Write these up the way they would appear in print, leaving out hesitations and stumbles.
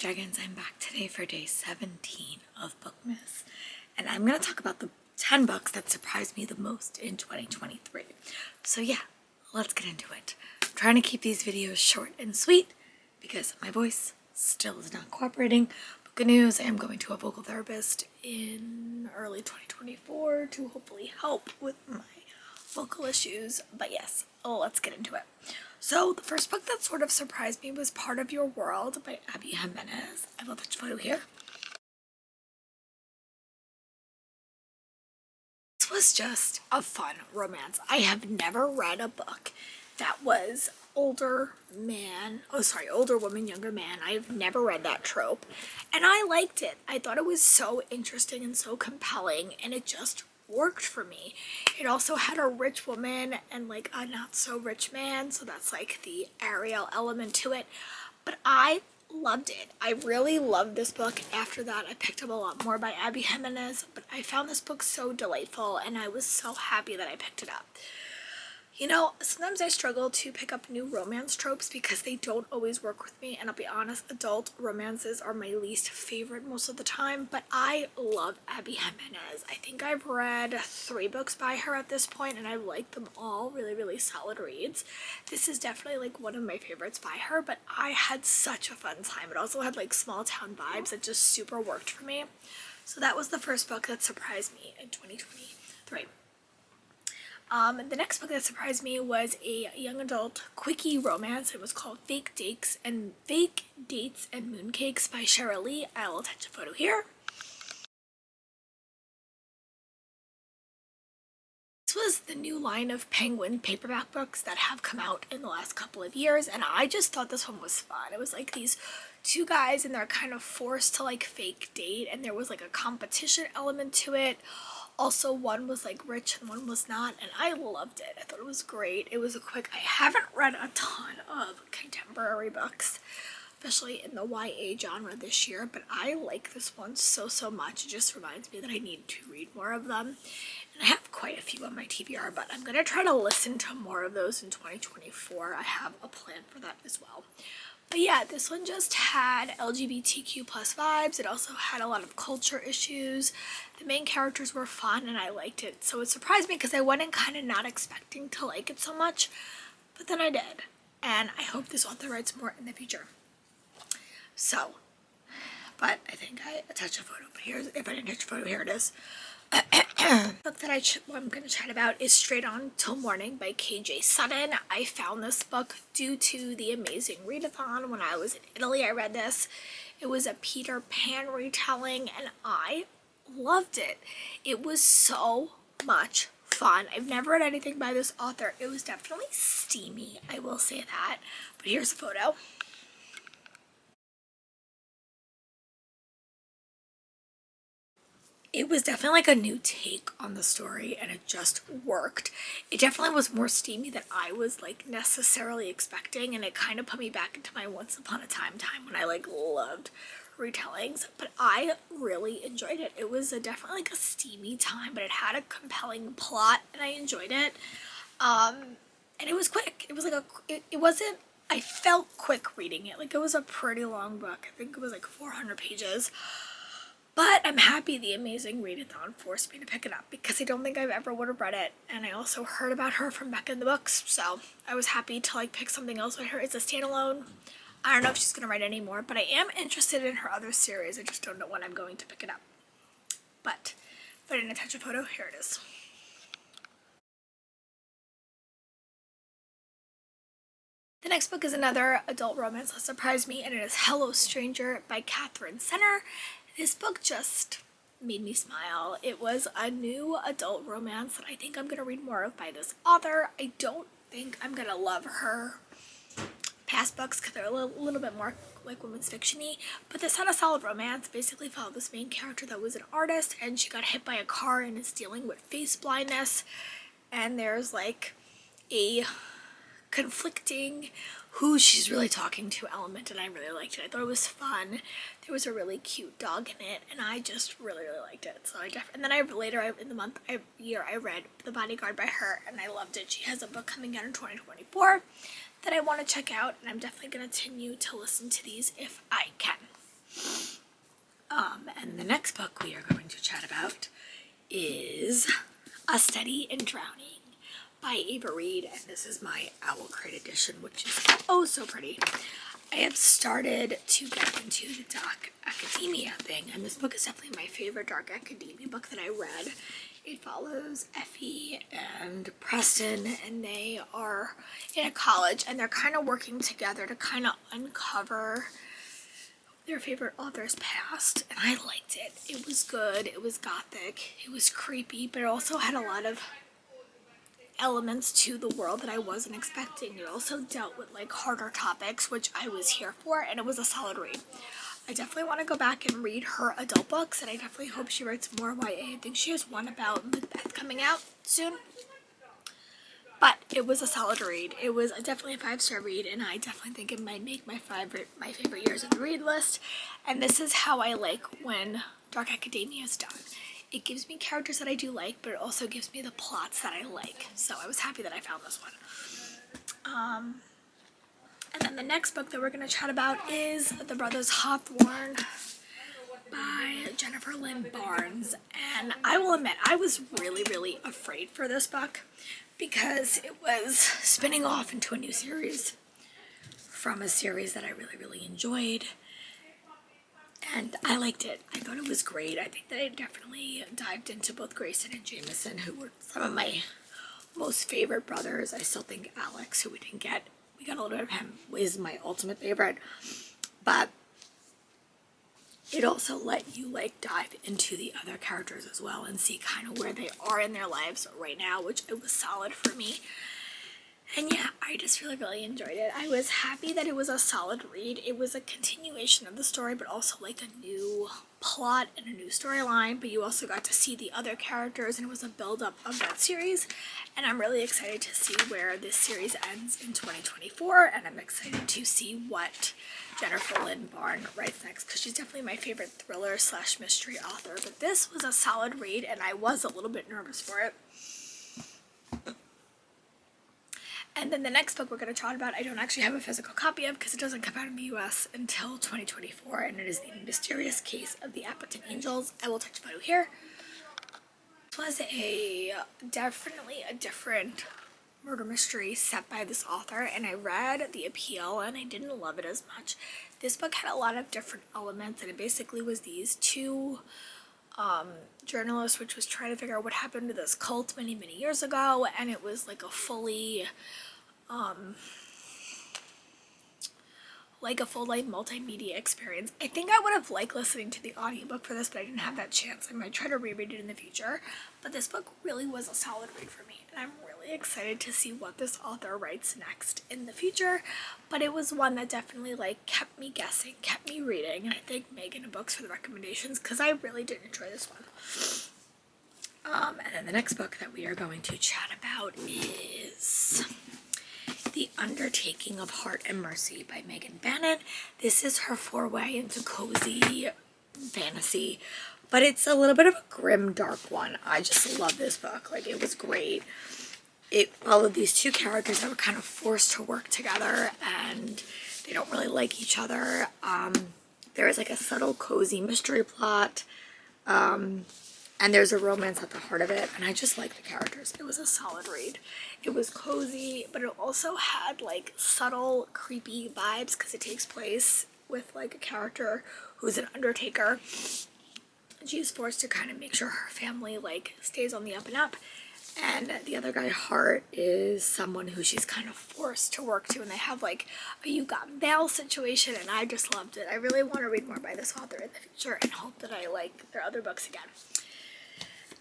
Dragons, I'm back today for day 17 of BookMas, and I'm going to talk about the 10 books that surprised me the most in 2023. So yeah, let's get into it. I'm trying to keep these videos short and sweet because my voice still is not cooperating, but good news, I am going to a vocal therapist in early 2024 to hopefully help with my vocal issues. But yes, let's get into it. So the first book that sort of surprised me was Part of Your World by Abby Jimenez. I love that photo here. This was just a fun romance. I have never read a book that was older woman, younger man. I've never read that trope, and I liked it. I thought it was so interesting and so compelling, and it just worked for me. It also had a rich woman and like a not so rich man, so that's like the Ariel element to it, but I loved it. I really loved this book. After that I picked up a lot more by Abby Jimenez, but I found this book so delightful and I was so happy that I picked it up. You know, sometimes I struggle to pick up new romance tropes because they don't always work with me, and I'll be honest, adult romances are my least favorite most of the time, but I love Abby Jimenez. I think I've read 3 books by her at this point, and I like them all. Really solid reads. This is definitely like one of my favorites by her, but I had such a fun time. It also had like small town vibes that just super worked for me. So that was the first book that surprised me in 2023. The next book that surprised me was a young adult quickie romance. It was called Fake Dates and Mooncakes by Cheryl Lee. I'll attach a photo here. This was the new line of Penguin paperback books that have come out in the last couple of years, and I just thought this one was fun. It was like these 2 guys and they're kind of forced to like fake date, and there was like a competition element to it. Also, one was like rich and one was not, and I loved it. I thought it was great. It was I haven't read a ton of contemporary books, especially in the YA genre this year, but I like this one so much. It just reminds me that I need to read more of them. And I have quite a few on my TBR, but I'm going to try to listen to more of those in 2024. I have a plan for that as well. But yeah, this one just had LGBTQ plus vibes. It also had a lot of culture issues. The main characters were fun and I liked it. So it surprised me because I went in kind of not expecting to like it so much, but then I did. And I hope this author writes more in the future. So, but I think I attached a photo, but if I didn't attach a photo, here it is. The book that I'm going to chat about is Straight On Till Morning by KJ Sutton. I found this book due to the amazing readathon. When I was in Italy, I read this. It was a Peter Pan retelling and I loved it. It was so much fun. I've never read anything by this author. It was definitely steamy, I will say that. But here's a photo. It was definitely like a new take on the story and it just worked. It definitely was more steamy than I was like necessarily expecting, and it kind of put me back into my Once Upon a Time when I like loved retellings, but I really enjoyed it. It was definitely like a steamy time, but it had a compelling plot and I enjoyed it. And it was quick. It was like it wasn't, I felt quick reading it. Like it was a pretty long book. I think it was like 400 pages. But I'm happy the amazing readathon forced me to pick it up because I don't think I've ever would have read it. And I also heard about her from Back in the Books, so I was happy to like pick something else by her. It's a standalone. I don't know if she's going to write any more, but I am interested in her other series. I just don't know when I'm going to pick it up. But if I didn't attach a photo, here it is. The next book is another adult romance that surprised me, and it is Hello Stranger by Catherine Senner. This book just made me smile. It was a new adult romance that I think I'm going to read more of by this author. I don't think I'm going to love her past books because they're a little bit more like women's fiction-y, but this had a solid romance. Basically followed this main character that was an artist and she got hit by a car and is dealing with face blindness, and there's like a conflicting who she's really talking to element, and I really liked it. I thought it was fun. There was a really cute dog in it, and I just really liked it. So and then later in the year I read The Bodyguard by her, and I loved it. She has a book coming out in 2024 that I want to check out, and I'm definitely going to continue to listen to these if I can. And the next book we are going to chat about is A Study in Drowning by Ava Reed, and this is my Owl Crate edition, which is oh so pretty. I have started to get into the dark academia thing, and this book is definitely my favorite dark academia book that I read. It follows Effie and Preston, and they are in a college, and they're kind of working together to kind of uncover their favorite author's past, and I liked it. It was good, it was gothic, it was creepy, but it also had a lot of elements to the world that I wasn't expecting. It also dealt with like harder topics, which I was here for, and it was a solid read. I definitely want to go back and read her adult books, and I definitely hope she writes more YA. I think she has one about Macbeth coming out soon. But it was a solid read. It was definitely a 5-star read, and I definitely think it might make my favorite years of the read list. And this is how I like when dark academia is done. It gives me characters that I do like, but it also gives me the plots that I like. So I was happy that I found this one. And then the next book that we're going to chat about is The Brothers Hawthorne by Jennifer Lynn Barnes. And I will admit, I was really afraid for this book because it was spinning off into a new series from a series that I really enjoyed. And I liked it. I thought it was great. I think that I definitely dived into both Grayson and Jameson, who were some of my most favorite brothers. I still think Alex, who we got a little bit of him, is my ultimate favorite. But it also let you like dive into the other characters as well and see kind of where they are in their lives right now, which it was solid for me. And yeah, I just really enjoyed it. I was happy that it was a solid read. It was a continuation of the story, but also like a new plot and a new storyline, but you also got to see the other characters, and it was a build-up of that series. And I'm really excited to see where this series ends in 2024, and I'm excited to see what Jennifer Lynn Barnes writes next, because she's definitely my favorite thriller / mystery author. But this was a solid read, and I was a little bit nervous for it. And then the next book we're going to talk about, I don't actually have a physical copy of because it doesn't come out in the US until 2024, and it is The Mysterious Case of the Appleton Angels. I will touch a photo here. This was definitely a different murder mystery set by this author, and I read The Appeal and I didn't love it as much. This book had a lot of different elements, and it basically was these two journalists which was trying to figure out what happened to this cult many years ago, and it was like a full multimedia experience. I think I would have liked listening to the audiobook for this, but I didn't have that chance. I might try to reread it in the future, but this book really was a solid read for me, and I'm really excited to see what this author writes next in the future. But it was one that definitely like kept me guessing, kept me reading, and I thank Megan and Books for the recommendations because I really did enjoy this one. And then the next book that we are going to chat about is The Undertaking of Heart and Mercy by Megan Bannon. This is her foray into cozy fantasy, but it's a little bit of a grim, dark one. I just love this book. Like, it was great. It followed these two characters that were kind of forced to work together, and they don't really like each other. There is like a subtle, cozy mystery plot, and there's a romance at the heart of it, and I just like the characters. It was a solid read. It was cozy, but it also had like subtle, creepy vibes because it takes place with like a character who's an undertaker. She's forced to kind of make sure her family like stays on the up and up, and the other guy, Hart, is someone who she's kind of forced to work to, and they have like a you got mail situation, and I just loved it. I really want to read more by this author in the future and hope that I like their other books again.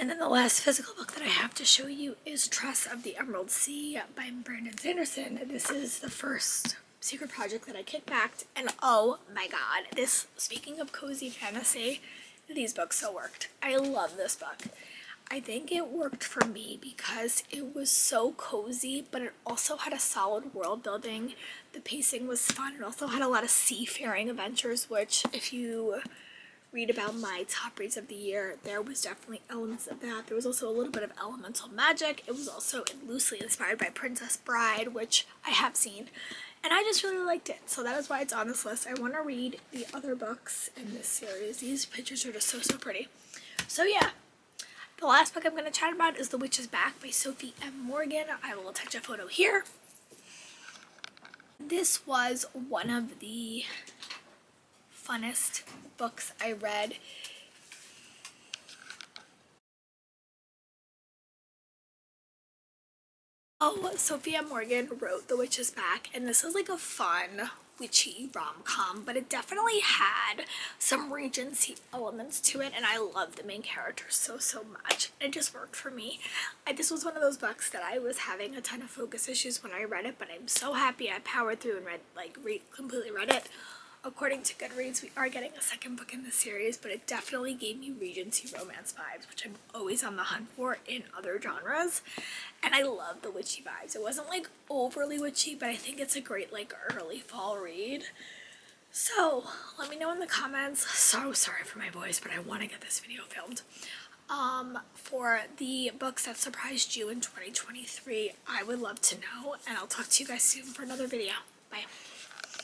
And then the last physical book that I have to show you is Tress of the Emerald Sea by Brandon Sanderson. This is the first secret project that I kickbacked, and oh my god, speaking of cozy fantasy, these books so worked. I love this book. I think it worked for me because it was so cozy, but it also had a solid world building. The pacing was fun. It also had a lot of seafaring adventures, which if you read about my top reads of the year, there was definitely elements of that. There was also a little bit of elemental magic. It was also loosely inspired by Princess Bride, which I have seen, and I just really liked it. So that is why it's on this list. I want to read the other books in this series. These pictures are just so pretty. So yeah, the last book I'm going to chat about is The Witch is Back by Sophie M. Morgan. I will attach a photo here. This was one of the funnest books I read. Oh, Sophia Morgan wrote The Witch is Back, and this is like a fun, witchy rom-com, but it definitely had some Regency elements to it, and I love the main character so much. It just worked for me. This was one of those books that I was having a ton of focus issues when I read it, but I'm so happy I powered through and completely read it. According to Goodreads, we are getting a second book in the series, but it definitely gave me Regency romance vibes, which I'm always on the hunt for in other genres. And I love the witchy vibes. It wasn't like overly witchy, but I think it's a great like early fall read. So let me know in the comments. So sorry for my voice, but I want to get this video filmed. For the books that surprised you in 2023, I would love to know, and I'll talk to you guys soon for another video. Bye.